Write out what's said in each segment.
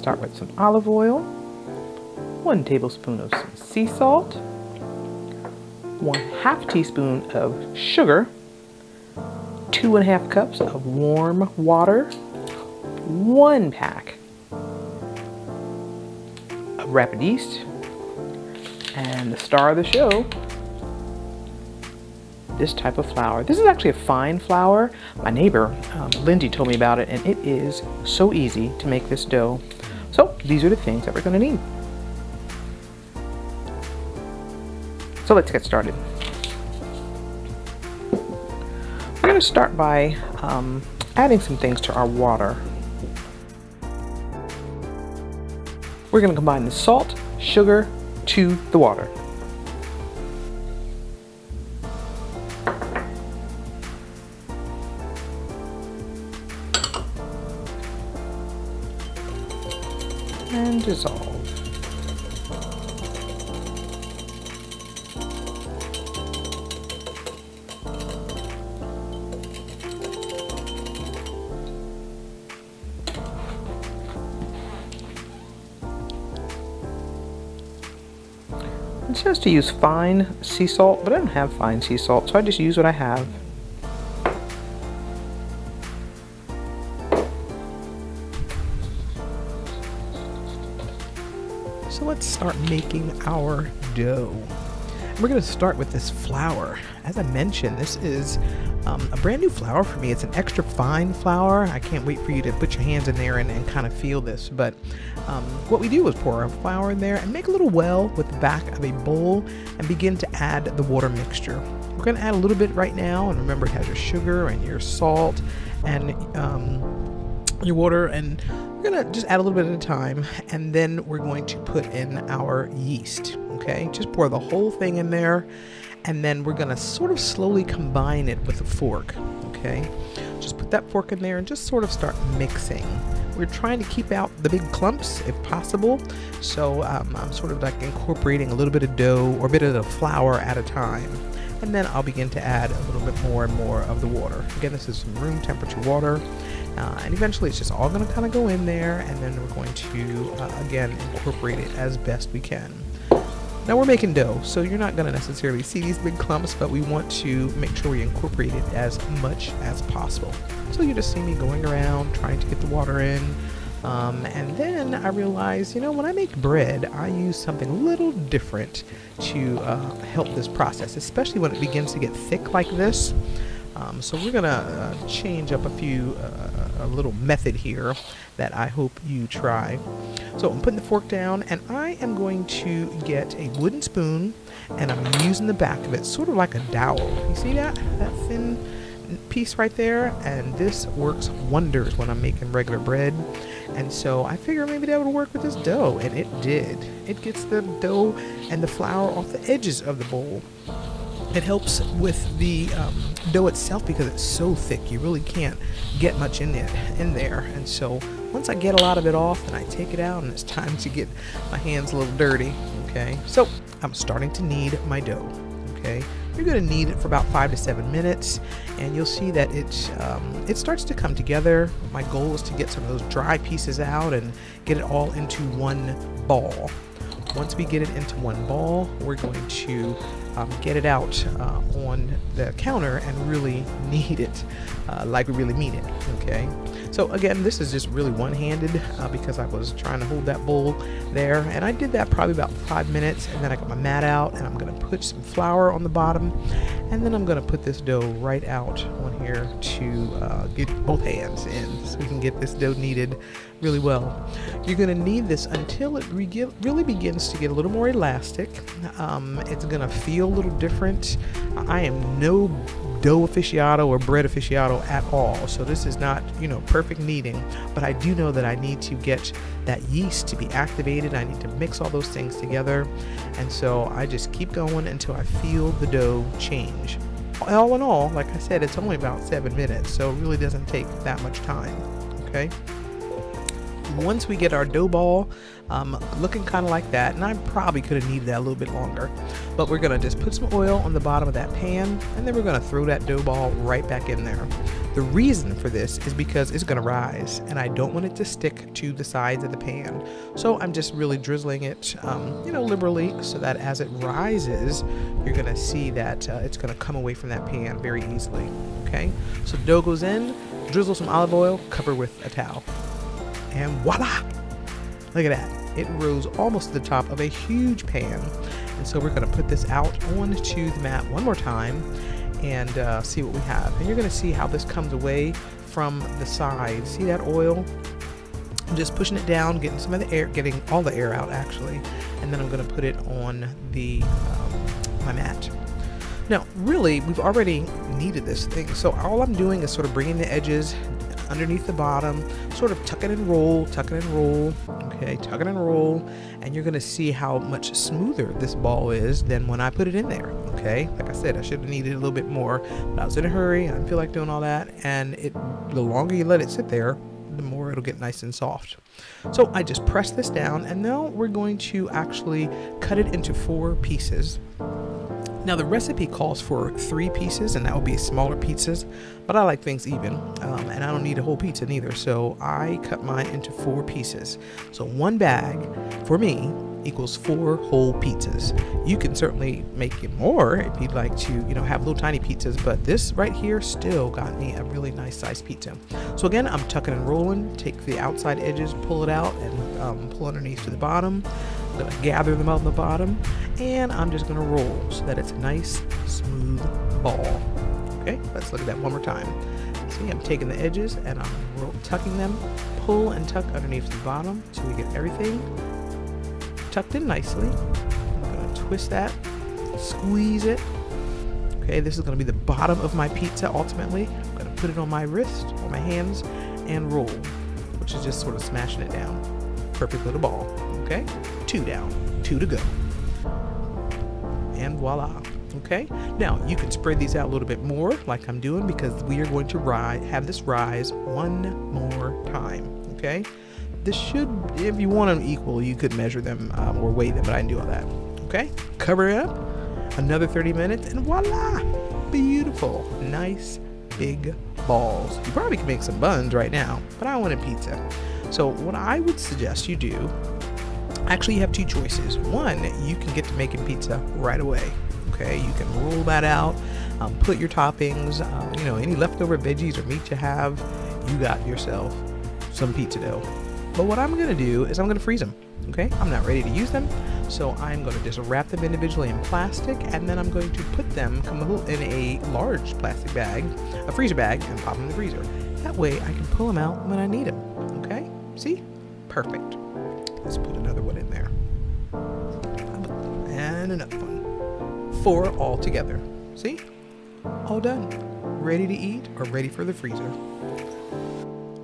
start with some olive oil, 1 tablespoon of some sea salt, 1/2 teaspoon of sugar, 2½ cups of warm water, 1 pack of rapid yeast, and the star of the show, this type of flour. This is actually a fine flour. My neighbor, Lindy, told me about it, and it is so easy to make this dough. So these are the things that we're going to need. So let's get started. We're going to start by adding some things to our water. We're going to combine the salt, sugar to the water. And dissolve. It says to use fine sea salt, but I don't have fine sea salt, so I just use what I have. So let's start making our dough. We're going to start with this flour. As I mentioned, this is a brand new flour for me. It's an extra fine flour. I can't wait for you to put your hands in there and kind of feel this. But what we do is pour our flour in there and make a little well with the back of a bowl and begin to add the water mixture. We're going to add a little bit right now, and remember it has your sugar and your salt and your water, and we're gonna just add a little bit at a time, and then we're going to put in our yeast. Okay, just pour the whole thing in there, and then we're gonna sort of slowly combine it with a fork. Okay, just put that fork in there and just sort of start mixing. We're trying to keep out the big clumps if possible, so I'm sort of like incorporating a little bit of dough or a bit of the flour at a time, and then I'll begin to add a little bit more and more of the water. Again, this is some room temperature water. And eventually it's just all going to kind of go in there, and then we're going to, again, incorporate it as best we can. Now we're making dough, so you're not going to necessarily see these big clumps, but we want to make sure we incorporate it as much as possible. So you just see me going around trying to get the water in. And then I realized, you know, when I make bread, I use something a little different to help this process, especially when it begins to get thick like this. So we're gonna change up a little method here that I hope you try. So I'm putting the fork down, and I am going to get a wooden spoon, and I'm using the back of it sort of like a dowel. You see that thin piece right there? And this works wonders when I'm making regular bread. And so I figured maybe that would work with this dough, and it did. It gets the dough and the flour off the edges of the bowl. It helps with the dough itself because it's so thick you really can't get much in there. And so once I get a lot of it off, then I take it out, and it's time to get my hands a little dirty. Okay, so I'm starting to knead my dough. Okay, you're going to knead it for about 5 to 7 minutes, and you'll see that it starts to come together. My goal is to get some of those dry pieces out and get it all into one ball. Once we get it into one ball, we're going to get it out on the counter and really knead it like we really mean it. Okay, so again, this is just really one-handed because I was trying to hold that bowl there, and I did that probably about 5 minutes, and then I got my mat out, and I'm going to put some flour on the bottom, and then I'm going to put this dough right out on here to get both hands in so we can get this dough kneaded really well. You're going to knead this until it really begins to get a little more elastic. It's going to feel a little different. I am no dough aficionado or bread aficionado at all, so this is not, you know, perfect kneading, but I do know that I need to get that yeast to be activated. I need to mix all those things together, and so I just keep going until I feel the dough change. All in all, like I said, it's only about 7 minutes, so it really doesn't take that much time. Okay, once we get our dough ball looking kind of like that, and I probably could have kneaded that a little bit longer, but we're gonna just put some oil on the bottom of that pan, and then we're gonna throw that dough ball right back in there. The reason for this is because it's going to rise, and I don't want it to stick to the sides of the pan. So I'm just really drizzling it, liberally, so that as it rises, you're going to see that it's going to come away from that pan very easily. Okay, so the dough goes in, drizzle some olive oil, cover with a towel, and voila! Look at that. It rose almost to the top of a huge pan. And so we're going to put this out onto the mat one more time and see what we have. And you're going to see how this comes away from the side. See that oil? I'm just pushing it down, getting some of the air, getting all the air out actually. And then I'm going to put it on the my mat. Now, really, we've already kneaded this thing. So all I'm doing is sort of bringing the edges underneath the bottom, sort of tuck it and roll, okay, tuck it and roll, and you're gonna see how much smoother this ball is than when I put it in there, okay? Like I said, I should have kneaded a little bit more, but I was in a hurry, I didn't feel like doing all that, and the longer you let it sit there, the more it'll get nice and soft. So I just press this down, and now we're going to actually cut it into 4 pieces. Now the recipe calls for 3 pieces, and that will be smaller pizzas, but I like things even, and I don't need a whole pizza neither, so I cut mine into 4 pieces. So 1 bag for me equals 4 whole pizzas. You can certainly make it more if you'd like to, have little tiny pizzas, but this right here still got me a really nice sized pizza. So again, I'm tucking and rolling, take the outside edges, pull it out, and pull underneath to the bottom. I'm going to gather them out on the bottom, and I'm just going to roll so that it's a nice smooth ball. Okay, let's look at that one more time. See, I'm taking the edges and I'm tucking them, pull and tuck underneath the bottom so we get everything tucked in nicely. I'm going to twist that, squeeze it. Okay, this is going to be the bottom of my pizza ultimately. I'm going to put it on my wrist, on my hands, and roll, which is just sort of smashing it down. Perfect little ball. Okay, 2 down, 2 to go. And voila. Okay, now you can spread these out a little bit more like I'm doing, because we are going to have this rise one more time. Okay, this should, if you want them equal, you could measure them or weigh them, but I didn't do all that. Okay, cover it up another 30 minutes, and voila, beautiful, nice big balls. You probably can make some buns right now, but I want a pizza. So what I would suggest you do, actually you have 2 choices. One, you can get to making pizza right away. Okay, you can roll that out, put your toppings, any leftover veggies or meat you have, you got yourself some pizza dough. But what I'm going to do is I'm going to freeze them. Okay, I'm not ready to use them, so I'm going to just wrap them individually in plastic, and then I'm going to put them in a large plastic bag, a freezer bag, and pop them in the freezer. That way I can pull them out when I need them. Okay, see? Perfect. Let's put another one in there. And another one. 4 all together. See? All done. Ready to eat or ready for the freezer.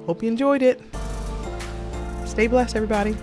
Hope you enjoyed it. Stay blessed, everybody.